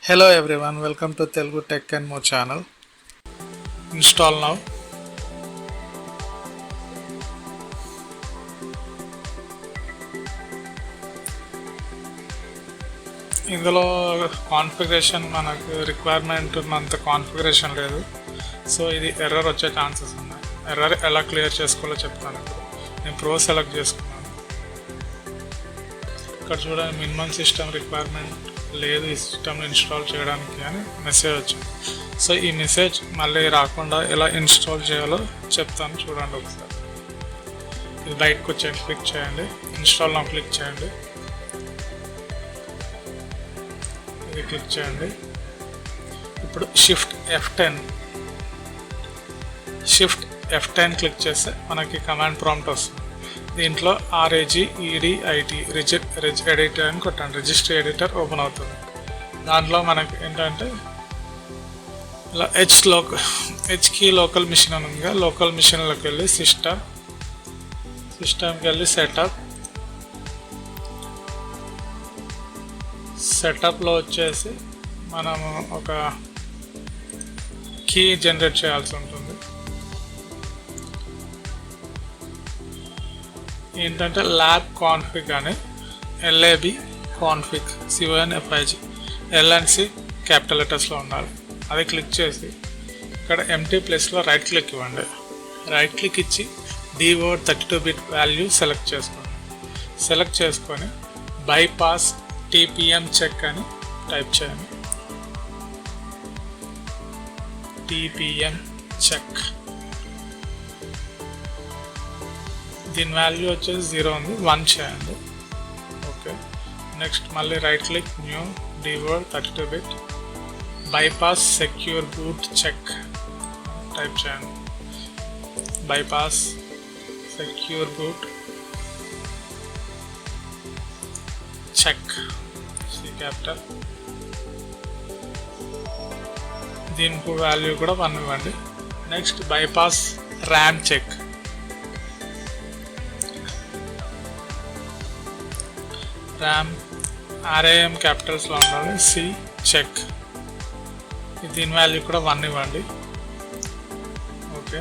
Hello everyone, welcome to Telugu Tech and More channel. Install now. ఇందులో configuration మనకు requirement ఉన్నంత configuration లేదు, so ఇది ఎర్రర్ వచ్చే ఛాన్సెస్ ఉన్నాయి. ఎర్రర్ ఎలా క్లియర్ చేసుకోవాలో చెప్తాను. నేను ప్రో సెలెక్ట్ చేసుకున్నాను. ఇక్కడ చూడండి, మినిమం సిస్టమ్ రిక్వైర్మెంట్ లేదు ఈ సిస్టమ్ని ఇన్స్టాల్ చేయడానికి అని మెసేజ్ వచ్చింది. సో ఈ మెసేజ్ మళ్ళీ రాకుండా ఎలా ఇన్స్టాల్ చేయాలో చెప్తాను, చూడండి ఒకసారి. ఇది బయటకు వచ్చేయండి, క్లిక్ చేయండి, ఇన్స్టాల్ నా క్లిక్ చేయండి, ఇది క్లిక్ చేయండి. ఇప్పుడు షిఫ్ట్ F10 క్లిక్ చేస్తే మనకి కమాండ్ ప్రాంప్ట్ వస్తుంది. దీంట్లో REGEDIT ఎడిటర్ అని కొట్టండి, రిజిస్ట్రీ ఎడిటర్ ఓపెన్ అవుతుంది. దాంట్లో మనకి ఏంటంటే ఇలా హెచ్ కీ లోకల్ మిషన్ అని ఉంది. లోకల్ మిషన్లోకి వెళ్ళి సిస్టమ్కి వెళ్ళి సెటప్లో వచ్చేసి మనము ఒక కీ జనరేట్ చేయాల్సి ఉంటుంది. ఏంటంటే ల్యాబ్ కాన్ఫిగ్ అని LAB config CONFIG LNC capital లెటర్స్లో ఉండాలి. అది క్లిక్ చేసి ఇక్కడ ఎంటీ ప్లేస్లో రైట్ క్లిక్ ఇవ్వండి. రైట్ క్లిక్ ఇచ్చి డీవర్డ్ 32-bit వాల్యూ సెలెక్ట్ చేసుకొని బైపాస్ TPM చెక్ అని టైప్ చేయండి. TPM చెక్, దీని వాల్యూ వచ్చేసి 0 ఉంది, 1 చేయండి. ఓకే, నెక్స్ట్ మళ్ళీ right click, new DWORD 32-bit bypass SecureBoot check type చేయండి. Bypass SecureBoot check C capital, దీనికి వాల్యూ కూడా 1 ఇవ్వండి. Next bypass RAM check, RAM క్యాపిటల్స్లో ఉండాలి, C చెక్, దీని వాల్యూ కూడా 1 ఇవ్వండి. Okay,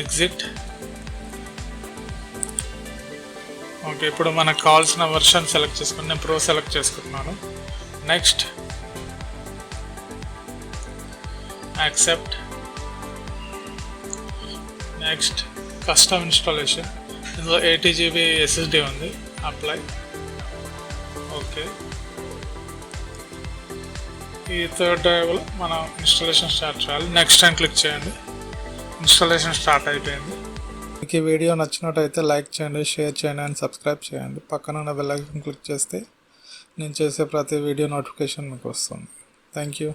exit. ఓకే, ఇప్పుడు మనకు కావాల్సిన వర్షన్ సెలెక్ట్ చేసుకుని నేను ప్రో సెలెక్ట్ చేసుకుంటున్నాను. Next accept. Next custom installation, ఇందులో 80 GB SSD ఉంది, అప్లై. ఓకే, ఈ థర్డ్ డ్రైవ్లో మనం ఇన్స్టాలేషన్ స్టార్ట్ చేయాలి. నెక్స్ట్ టైం క్లిక్ చేయండి, ఇన్స్టాలేషన్ స్టార్ట్ అయిపోయింది. మీకు ఈ వీడియో నచ్చినట్టయితే లైక్ చేయండి, షేర్ చేయండి అండ్ సబ్స్క్రైబ్ చేయండి. పక్కన ఉన్న బెల్ ఐకాన్ క్లిక్ చేస్తే నేను చేసే ప్రతి వీడియో నోటిఫికేషన్ మీకు వస్తుంది. Thank you.